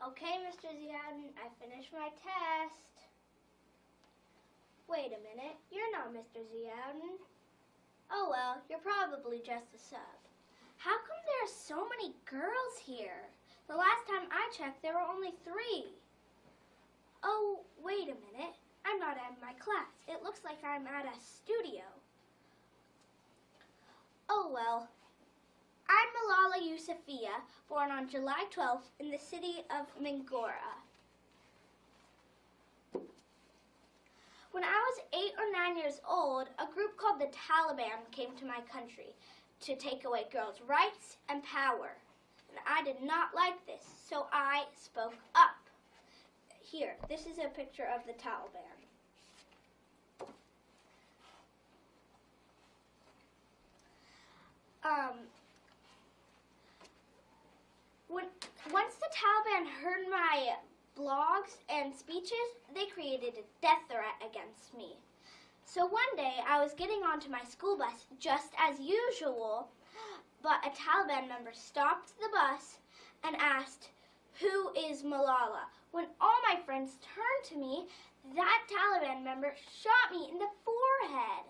Okay, Mr. Ziadin, I finished my test. Wait a minute, you're not Mr. Ziadin. Oh well, you're probably just a sub. How come there are so many girls here? The last time I checked, there were only 3. Oh, wait a minute. I'm not at my class. It looks like I'm at a studio. Oh well. I'm Malala Yousafzai, born on July 12th in the city of Mingora. When I was 8 or 9 years old, a group called the Taliban came to my country to take away girls' rights and power. And I did not like this, so I spoke up. Here, this is a picture of the Taliban. Once the Taliban heard my blogs and speeches, they created a death threat against me. So one day, I was getting onto my school bus just as usual, but a Taliban member stopped the bus and asked, "Who is Malala?" When all my friends turned to me, that Taliban member shot me in the forehead.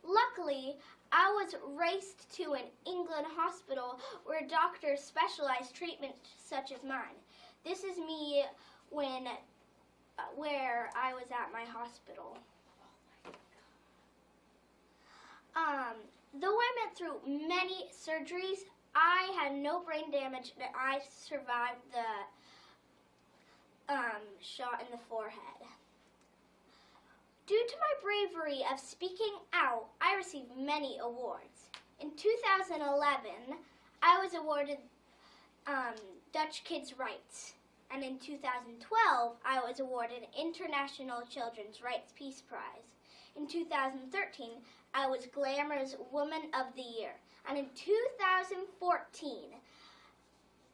Luckily, I was raced to an England hospital where doctors specialize treatment such as mine. This is me where I was at my hospital. Though I went through many surgeries, I had no brain damage and I survived the shot in the forehead. Due to my bravery of speaking out, I received many awards. In 2011, I was awarded Dutch Kids' Rights, and in 2012, I was awarded International Children's Rights Peace Prize. In 2013, I was Glamour's Woman of the Year, and in 2014,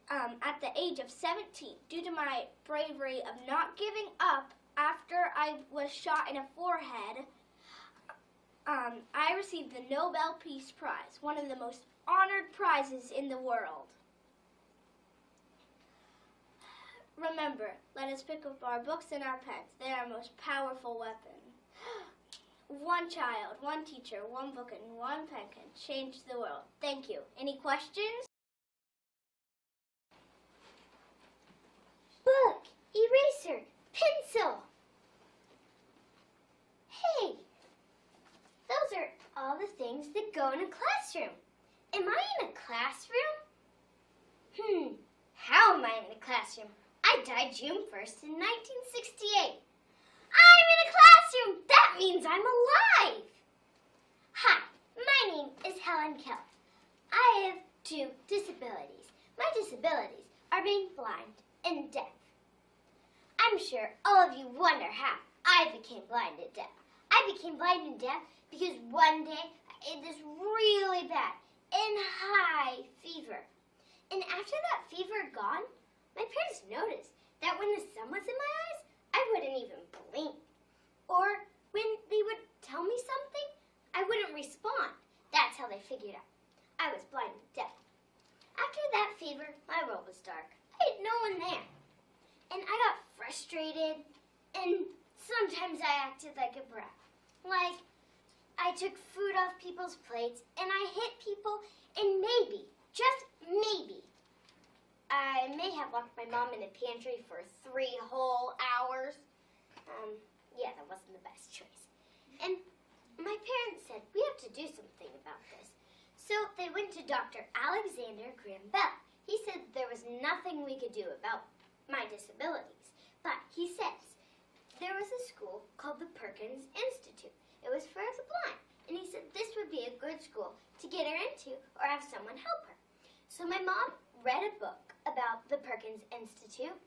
at the age of 17, due to my bravery of not giving up after I was shot in the forehead, I received the Nobel Peace Prize, one of the most honored prizes in the world. Remember, let us pick up our books and our pens. They are our most powerful weapon. One child, one teacher, one book, and one pen can change the world. Thank you. Any questions? Book, eraser, pencil. Hey, those are all the things that go in a classroom. Am I in a classroom? How am I in a classroom? I died June 1st in 1968. I'm in a classroom! That means I'm alive! Hi, my name is Helen Keller. I have 2 disabilities. My disabilities are being blind and deaf. I'm sure all of you wonder how I became blind and deaf. I became blind and deaf because one day I had this really bad and high fever. And after that fever had gone, my parents noticed that when the sun was in my eyes, I wouldn't even blink. Or when they would tell me something, I wouldn't respond. That's how they figured out I was blind and deaf. After that fever, my world was dark. I had no one there. And I got frustrated, and sometimes I acted like a brat. Like, I took food off people's plates, and I hit people, and maybe, just maybe, I may have locked my mom in the pantry for 3 whole hours. Yeah, that wasn't the best choice. And my parents said, we have to do something about this. So they went to Dr. Alexander Graham Bell. He said there was nothing we could do about my disabilities. But he says, there was a school called the Perkins Institute. It was for the blind. And he said this would be a good school to get her into or have someone help her. So my mom read a book about the Perkins Institute.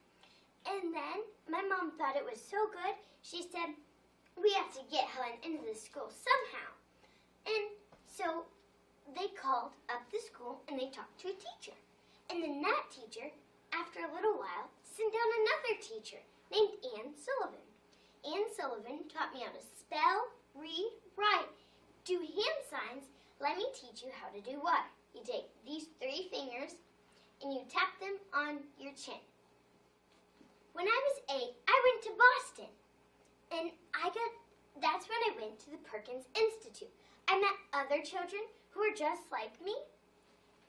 And then my mom thought it was so good, she said, we have to get Helen into the school somehow. And so they called up the school and they talked to a teacher. And then that teacher, after a little while, sent down another teacher named Ann Sullivan. Ann Sullivan taught me how to spell, read, write, do hand signs. Let me teach you how to do what? You take these 3 fingers and you tap them on your chin. When I was 8, I went to Boston. And that's when I went to the Perkins Institute. I met other children who were just like me.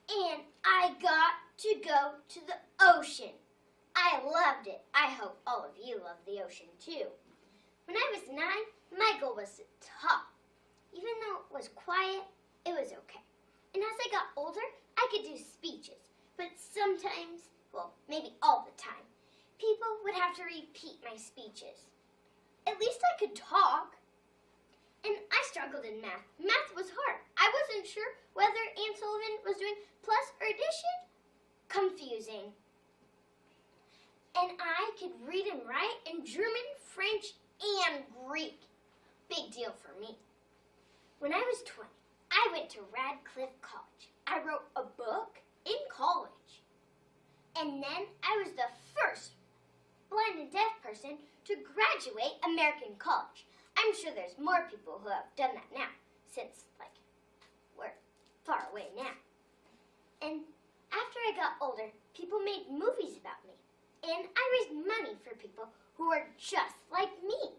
And I got to go to the ocean. I loved it. I hope all of you love the ocean too. When I was 9, my goal was to talk. Even though it was quiet, it was okay. And as I got older, I could do speeches. But sometimes, well, maybe all the time, people would have to repeat my speeches. At least I could talk. And I struggled in math. Math was hard. I wasn't sure whether Aunt Sullivan was doing plus or addition. Confusing. And I could read and write in German, French, and Greek. Big deal for me. When I was 20, I went to Radcliffe College. I wrote a book in college. And then I was the first blind and deaf person to graduate American college. I'm sure there's more people who have done that now, since, we're far away now. And after I got older, people made movies about me. And I raised money for people who are just like me.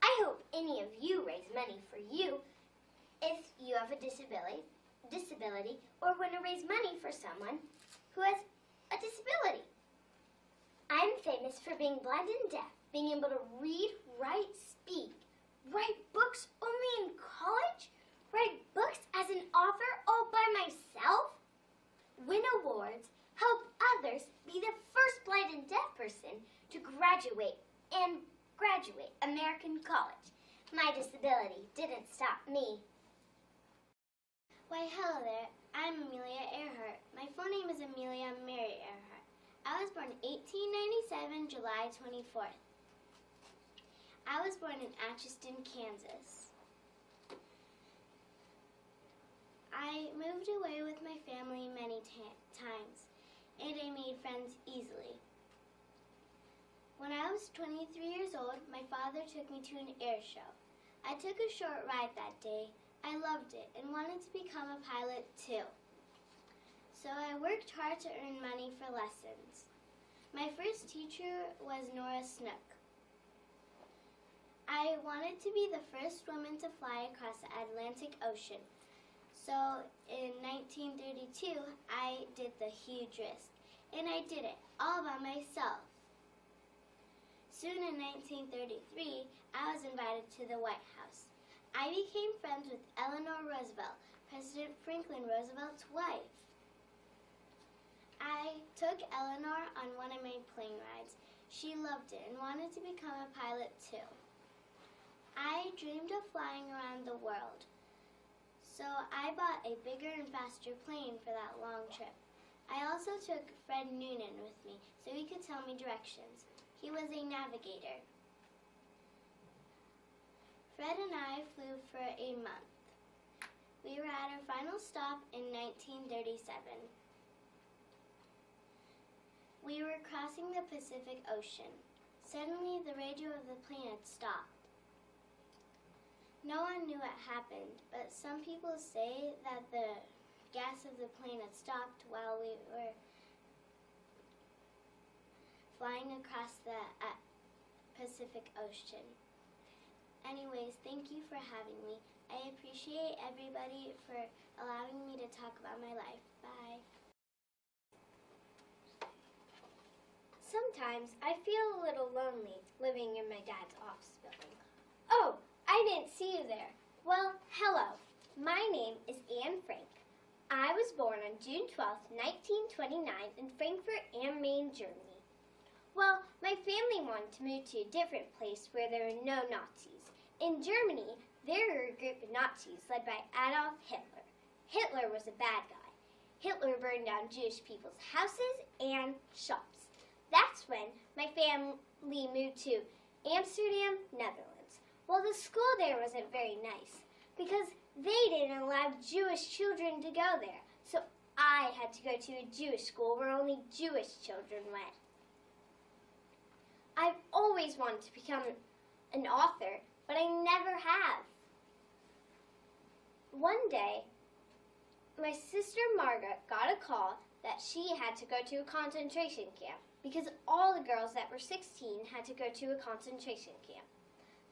I hope any of you raise money for you if you have a disability, or want to raise money for someone who has a disability. I'm famous for being blind and deaf, being able to read, write, speak, write books only in college, write books as an author all by myself, win awards, help others, be the first blind and deaf person to graduate American college. My disability didn't stop me. Why, hello there. I'm Amelia Earhart. My full name is Amelia Mary Earhart. I was born 1897, July 24th. I was born in Atchison, Kansas. I moved away with my family many times, and I made friends easily. When I was 23 years old, my father took me to an air show. I took a short ride that day. I loved it and wanted to become a pilot too. So I worked hard to earn money for lessons. My first teacher was Nora Snook. I wanted to be the first woman to fly across the Atlantic Ocean. So in 1932, I did the huge risk, and I did it all by myself. Soon in 1933, I was invited to the White House. I became friends with Eleanor Roosevelt, President Franklin Roosevelt's wife. I took Eleanor on one of my plane rides. She loved it and wanted to become a pilot too. I dreamed of flying around the world, so I bought a bigger and faster plane for that long trip. I also took Fred Noonan with me so he could tell me directions. He was a navigator. Fred and I flew for a month. We were at our final stop in 1937. We were crossing the Pacific Ocean. Suddenly, the radio of the plane had stopped. No one knew what happened, but some people say that the gas of the plane had stopped while we were flying across the Pacific Ocean. Anyways, thank you for having me. I appreciate everybody for allowing me to talk about my life. Bye. Sometimes I feel a little lonely living in my dad's office building. Oh, I didn't see you there. Well, hello. My name is Anne Frank. I was born on June 12th, 1929 in Frankfurt am Main, Germany. Well, my family wanted to move to a different place where there were no Nazis. In Germany, there were a group of Nazis led by Adolf Hitler. Hitler was a bad guy. Hitler burned down Jewish people's houses and shops. That's when my family moved to Amsterdam, Netherlands. Well, the school there wasn't very nice because they didn't allow Jewish children to go there. So I had to go to a Jewish school where only Jewish children went. I've always wanted to become an author, but I never have. One day, my sister Margaret got a call that she had to go to a concentration camp because all the girls that were 16 had to go to a concentration camp.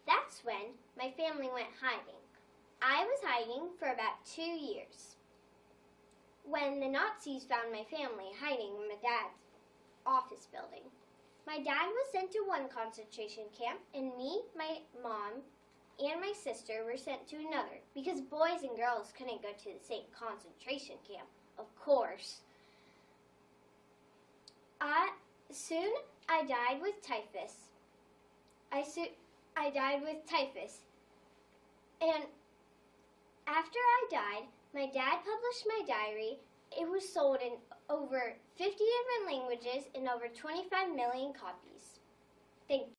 That's when my family went hiding. I was hiding for about 2 years. When the Nazis found my family hiding in my dad's office building, my dad was sent to one concentration camp, and me, my mom, and my sister were sent to another because boys and girls couldn't go to the same concentration camp, of course. Soon I died with typhus. I died with typhus. And after I died, my dad published my diary. It was sold in over 50 different languages in over 25 million copies. Thank you.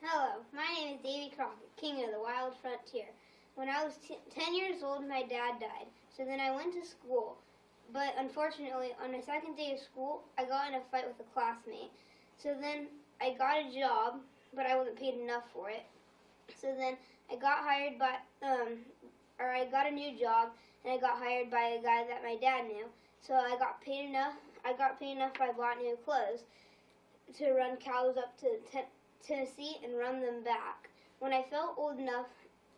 Hello, my name is Davy Crockett, King of the Wild Frontier. When I was 10 years old, my dad died. So then I went to school. But unfortunately, on my second day of school, I got in a fight with a classmate. So then I got a job, but I wasn't paid enough for it. So then I got hired by, I got a new job, and I got hired by a guy that my dad knew. So I got paid enough. I bought new clothes to run cows up to Tennessee and run them back. When I felt old enough,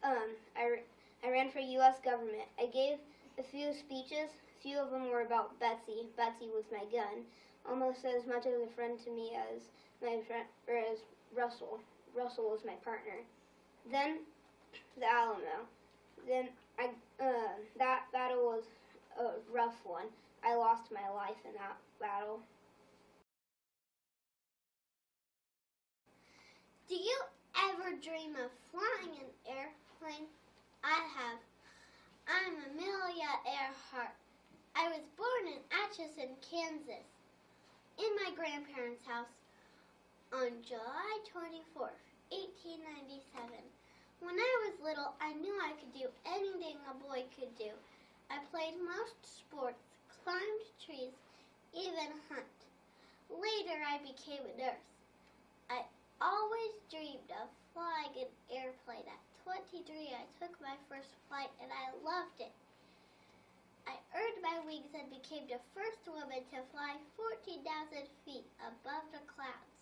I ran for U.S. government. I gave a few speeches. Few of them were about Betsy. Betsy was my gun, almost as much as a friend to me as my friend, or as Russell. Russell was my partner. Then the Alamo. Then that battle was a rough one. I lost my life in that battle. Do you ever dream of flying an airplane? I have. I'm Amelia Earhart. I was born in Atchison, Kansas, in my grandparents' house on July 24th, 1897. When I was little, I knew I could do anything a boy could do. I played most sports, climbed trees, even hunt. Later, I became a nurse. I always dreamed of flying an airplane. At 23, I took my first flight, and I loved it. I earned my wings and became the first woman to fly 14,000 feet above the clouds.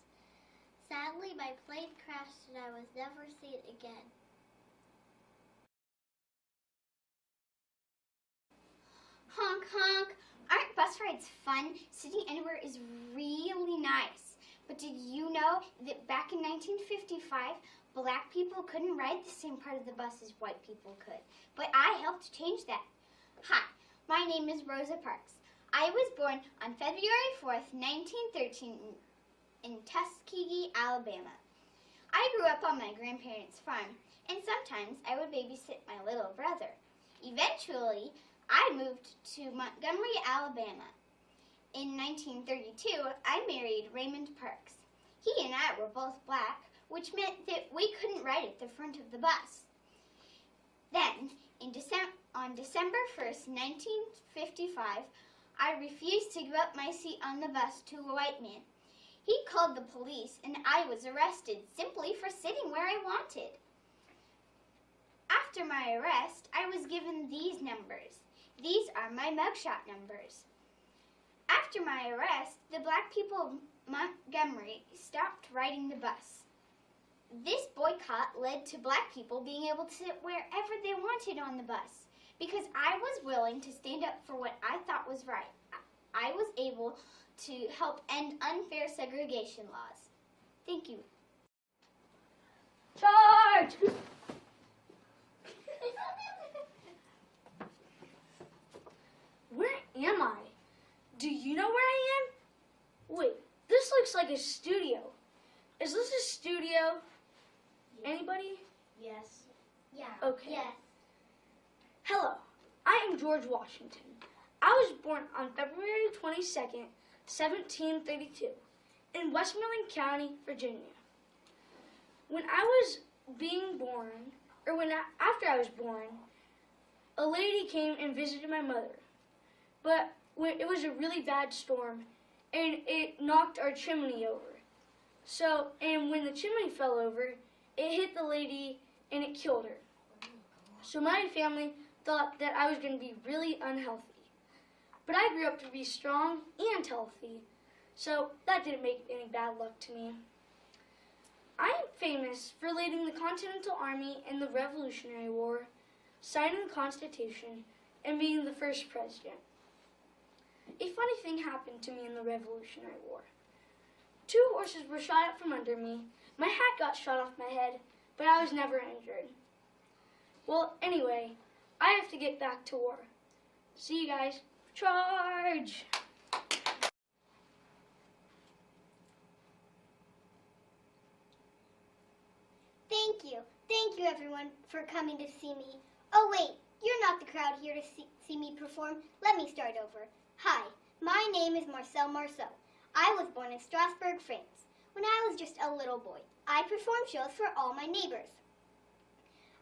Sadly, my plane crashed and I was never seen again. Honk, honk. Aren't bus rides fun? Sitting anywhere is really nice. But did you know that back in 1955, black people couldn't ride the same part of the bus as white people could? But I helped change that. Hi, my name is Rosa Parks. I was born on February 4th, 1913 in Tuskegee, Alabama. I grew up on my grandparents' farm, and sometimes I would babysit my little brother. Eventually, I moved to Montgomery, Alabama. In 1932, I married Raymond Parks. He and I were both black, which meant that we couldn't ride at the front of the bus. Then, on December 1st, 1955, I refused to give up my seat on the bus to a white man. He called the police, and I was arrested simply for sitting where I wanted. After my arrest, I was given these numbers. These are my mugshot numbers. After my arrest, the black people of Montgomery stopped riding the bus. This boycott led to black people being able to sit wherever they wanted on the bus because I was willing to stand up for what I thought was right. I was able to help end unfair segregation laws. Thank you. Charge! Where am I? Do you know where I am? Wait, this looks like a studio. Is this a studio? Anybody? Yes. Yeah. Okay. Yes. Hello, I am George Washington. I was born on February 22nd, 1732, in Westmoreland County, Virginia. When I was being born, after I was born, a lady came and visited my mother. But it was a really bad storm, and it knocked our chimney over. And when the chimney fell over, it hit the lady and it killed her. So my family thought that I was going to be really unhealthy. but I grew up to be strong and healthy, so that didn't make any bad luck to me. I am famous for leading the Continental Army in the Revolutionary War, signing the Constitution, and being the first president. A funny thing happened to me in the Revolutionary War. 2 horses were shot out from under me, my hat got shot off my head, but I was never injured. Well, anyway, I have to get back to war. See you guys. Charge! Thank you everyone for coming to see me. Oh wait, you're not the crowd here to see me perform. Let me start over. Hi, my name is Marcel Marceau. I was born in Strasbourg, France. When I was just a little boy, I performed shows for all my neighbors.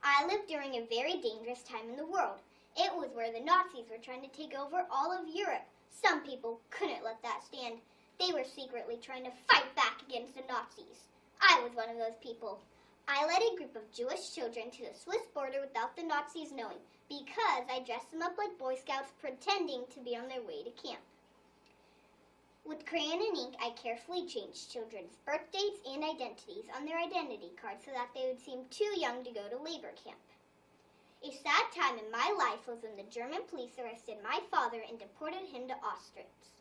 I lived during a very dangerous time in the world. It was where the Nazis were trying to take over all of Europe. Some people couldn't let that stand. They were secretly trying to fight back against the Nazis. I was one of those people. I led a group of Jewish children to the Swiss border without the Nazis knowing, because I dressed them up like Boy Scouts pretending to be on their way to camp. With crayon and ink, I carefully changed children's birth dates and identities on their identity cards so that they would seem too young to go to labor camp. A sad time in my life was when the German police arrested my father and deported him to Auschwitz.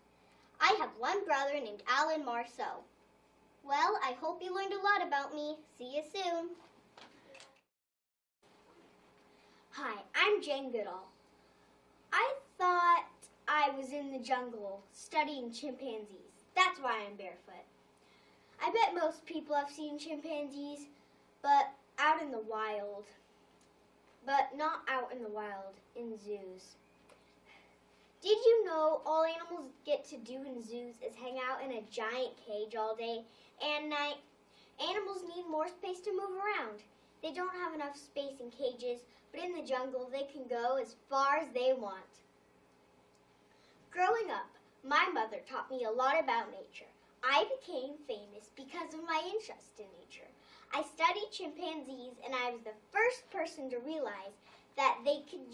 I have one brother named Alan Marceau. Well, I hope you learned a lot about me. See you soon. Hi, I'm Jane Goodall. I thought I was in the jungle studying chimpanzees. That's why I'm barefoot. I bet most people have seen chimpanzees, but out in the wild. But not out in the wild, in zoos. Did you know all animals get to do in zoos is hang out in a giant cage all day and night? Animals need more space to move around. They don't have enough space in cages, but in the jungle they can go as far as they want. Growing up, my mother taught me a lot about nature. I became famous because of my interest in nature. I studied chimpanzees and I was the first person to realize that they could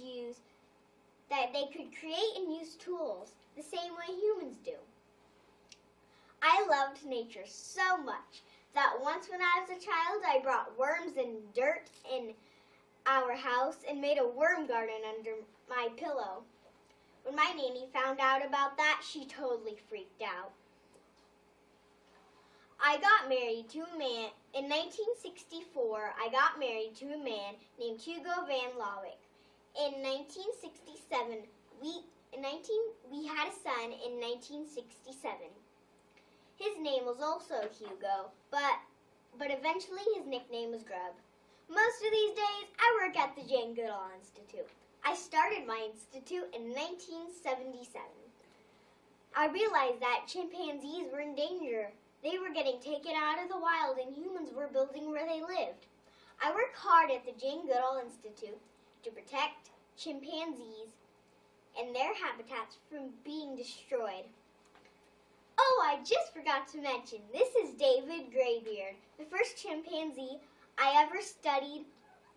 create and use tools the same way humans do. I loved nature so much that once when I was a child, I brought worms and dirt in our house and made a worm garden under my pillow. When my nanny found out about that, she totally freaked out. I got married to a man in 1964. I got married to a man named Hugo Van Lawick. In 1967, we had a son in 1967. His name was also Hugo, but eventually his nickname was Grub. Most of these days, I work at the Jane Goodall Institute. I started my institute in 1977. I realized that chimpanzees were in danger. They were getting taken out of the wild and humans were building where they lived. I work hard at the Jane Goodall Institute to protect chimpanzees and their habitats from being destroyed. Oh, I just forgot to mention, this is David Graybeard, the first chimpanzee I ever studied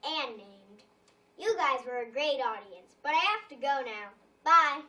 and named. You guys were a great audience, but I have to go now. Bye.